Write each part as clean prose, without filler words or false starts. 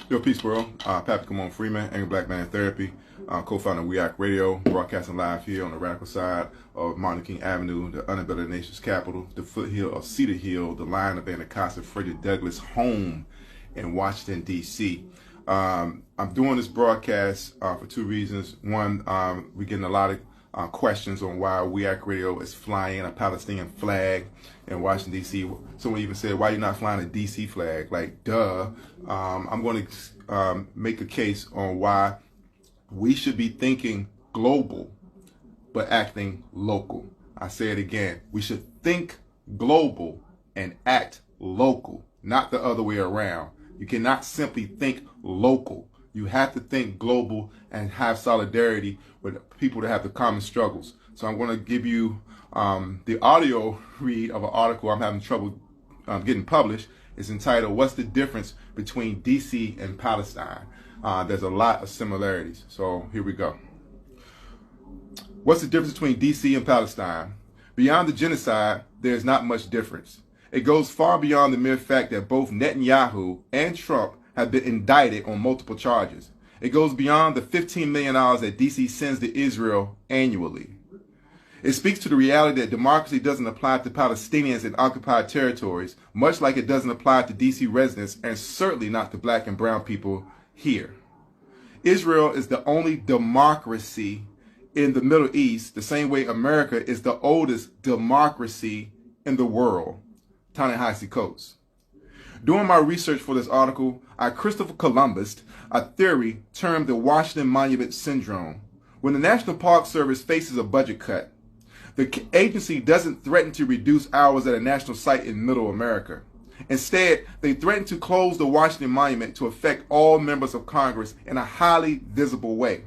Yo, peace, world. Patrick Camon Freeman, Angry Black Man in Therapy, co-founder of We Act Radio, broadcasting live here on the radical side of Martin King Avenue, the unembedded nation's capital, the foothill of Cedar Hill, the line of Anacostia Frederick Douglass' home in Washington, D.C. I'm doing this broadcast for two reasons. One, we're getting a lot of questions on why We Act Radio is flying a Palestinian flag in Washington, D.C. Someone even said, why are you not flying a D.C. flag? Like, duh. I'm going to make a case on why we should be thinking global, but acting local. I say it again. We should think global and act local, not the other way around. You cannot simply think local. You have to think global and have solidarity with people that have the common struggles. So I'm going to give you the audio read of an article I'm having trouble getting published. It's entitled, "What's the Difference Between DC and Palestine?" There's a lot of similarities. So here we go. What's the difference between DC and Palestine? Beyond the genocide, there's not much difference. It goes far beyond the mere fact that both Netanyahu and Trump have been indicted on multiple charges. It goes beyond the $15 million that DC sends to Israel annually. It speaks to the reality that democracy doesn't apply to Palestinians in occupied territories, much like it doesn't apply to DC residents, and certainly not to black and brown people here. Israel is the only democracy in the Middle East, the same way America is the oldest democracy in the world. Ta-Nehisi Coates. During my research for this article, I Christopher Columbused a theory termed the Washington Monument Syndrome. When the Natl Park Service faces a budget cut, the agency doesn't threaten to reduce hours at a national site in Middle America. Instead, they threaten to close the Washington Monument to affect all members of Congress in a highly visible way.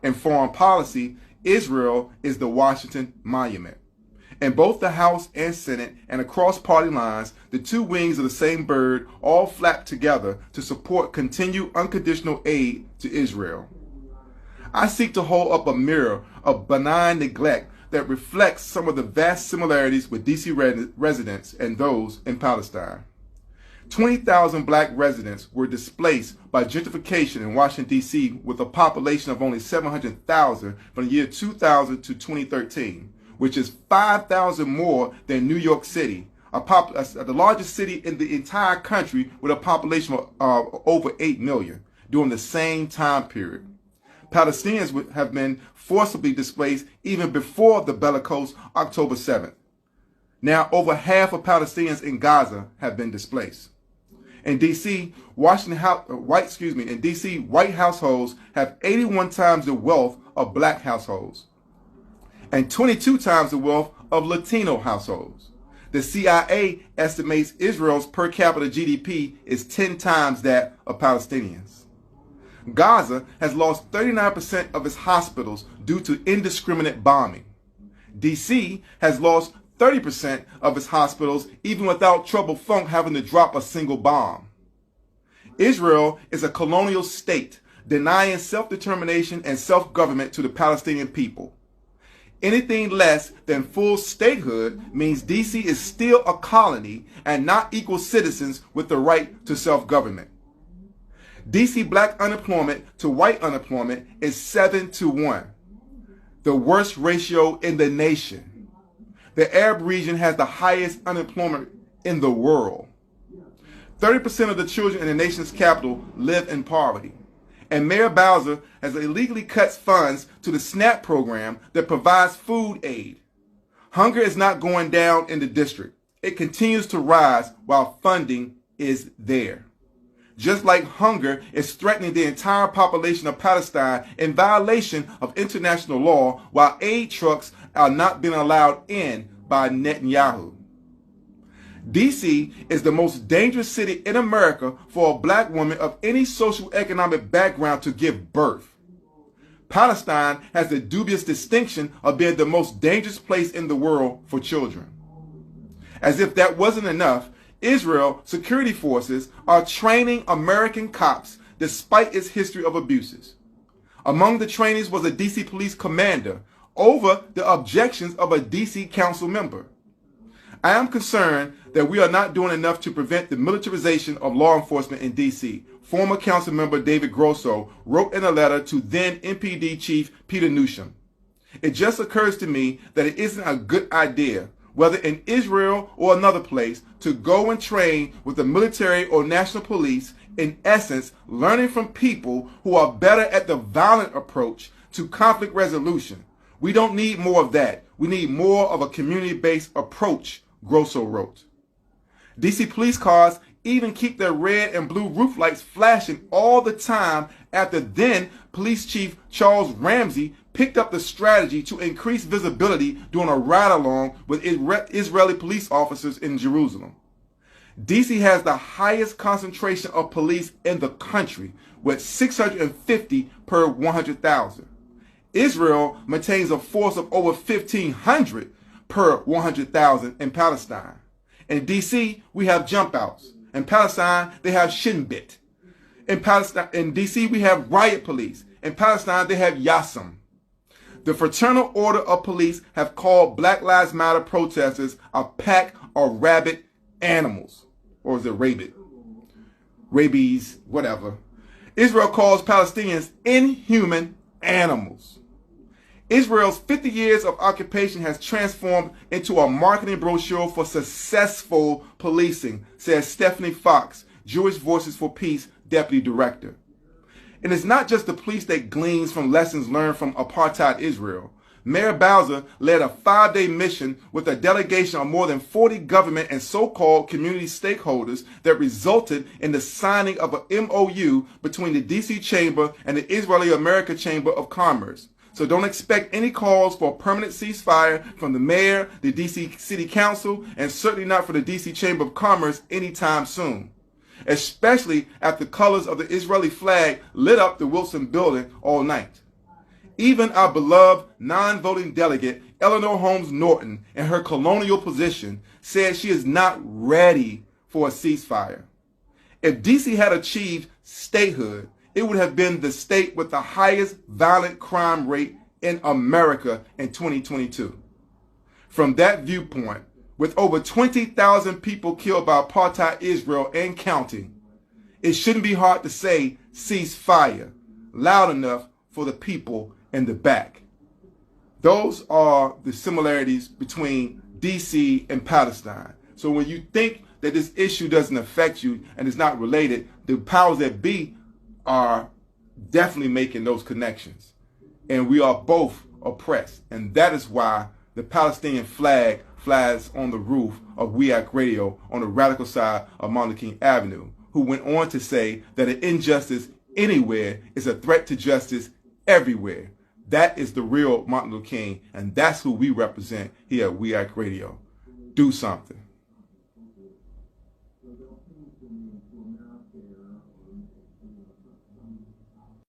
In foreign policy, Israel is the Washington Monument. In both the House and Senate and across party lines, the two wings of the same bird all flap together to support continued unconditional aid to Israel. I seek to hold up a mirror of benign neglect that reflects some of the vast similarities with DC residents and those in Palestine. 20,000 black residents were displaced by gentrification in Washington, D.C. with a population of only 700,000 from the year 2000 to 2013. Which is 5,000 more than New York City, the largest city in the entire country with a population of over 8 million during the same time period. Palestinians have been forcibly displaced even before the bellicose October 7th. Now, over half of Palestinians in Gaza have been displaced. In D.C., white households have 81 times the wealth of black households, and 22 times the wealth of Latino households. The CIA estimates Israel's per capita GDP is 10 times that of Palestinians. Gaza has lost 39% of its hospitals due to indiscriminate bombing. DC has lost 30% of its hospitals even without Trouble Funk having to drop a single bomb. Israel is a colonial state denying self-determination and self-government to the Palestinian people. Anything less than full statehood means DC is still a colony and not equal citizens with the right to self-government. DC black unemployment to white unemployment is 7-1, the worst ratio in the nation. The Arab region has the highest unemployment in the world. 30% of the children in the nation's capital live in poverty. And Mayor Bowser has illegally cut funds to the SNAP program that provides food aid. Hunger is not going down in the district. It continues to rise while funding is there. Just like hunger is threatening the entire population of Palestine in violation of international law, while aid trucks are not being allowed in by Netanyahu. DC is the most dangerous city in America for a black woman of any social economic background to give birth. Palestine has the dubious distinction of being the most dangerous place in the world for children. As if that wasn't enough, Israel security forces are training American cops despite its history of abuses. Among the trainees was a DC police commander over the objections of a DC council member. I am concerned that we are not doing enough to prevent the militarization of law enforcement in D.C. Former council member David Grosso wrote in a letter to then MPD Chief Peter Newsham. It just occurs to me that it isn't a good idea, whether in Israel or another place, to go and train with the military or national police, in essence, learning from people who are better at the violent approach to conflict resolution. We don't need more of that. We need more of a community-based approach, Grosso wrote. DC police cars even keep their red and blue roof lights flashing all the time after then Police Chief Charles Ramsey picked up the strategy to increase visibility during a ride-along with Israeli police officers in Jerusalem. DC has the highest concentration of police in the country, with 650 per 100,000. Israel maintains a force of over 1,500 per 100,000 in Palestine. In DC, we have jump outs. In Palestine, they have Shin Bet. In DC, we have riot police. In Palestine, they have Yassam. The Fraternal Order of Police have called Black Lives Matter protesters a pack of rabid animals. Or is it rabid? Rabies, whatever. Israel calls Palestinians inhuman animals. Israel's 50 years of occupation has transformed into a marketing brochure for successful policing, says Stephanie Fox, Jewish Voices for Peace Deputy Director. And it's not just the police that gleans from lessons learned from apartheid Israel. Mayor Bowser led a 5-day mission with a delegation of more than 40 government and so-called community stakeholders that resulted in the signing of an MOU between the DC Chamber and the Israeli-American Chamber of Commerce. So don't expect any calls for a permanent ceasefire from the mayor, the DC City Council, and certainly not for the DC Chamber of Commerce anytime soon, especially after the colors of the Israeli flag lit up the Wilson building all night. Even our beloved non-voting delegate, Eleanor Holmes Norton, in her colonial position, said she is not ready for a ceasefire. If DC had achieved statehood, it would have been the state with the highest violent crime rate in America in 2022. From that viewpoint, with over 20,000 people killed by apartheid Israel and counting, it shouldn't be hard to say ceasefire loud enough for the people in the back. Those are the similarities between DC and Palestine. So when you think that this issue doesn't affect you and is not related, the powers that be are definitely making those connections. And we are both oppressed. And that is why the Palestinian flag flies on the roof of WEAC Radio on the radical side of Martin Luther King Avenue, who went on to say that an injustice anywhere is a threat to justice everywhere. That is the real Martin Luther King, and that's who we represent here at WEAC Radio. Do something.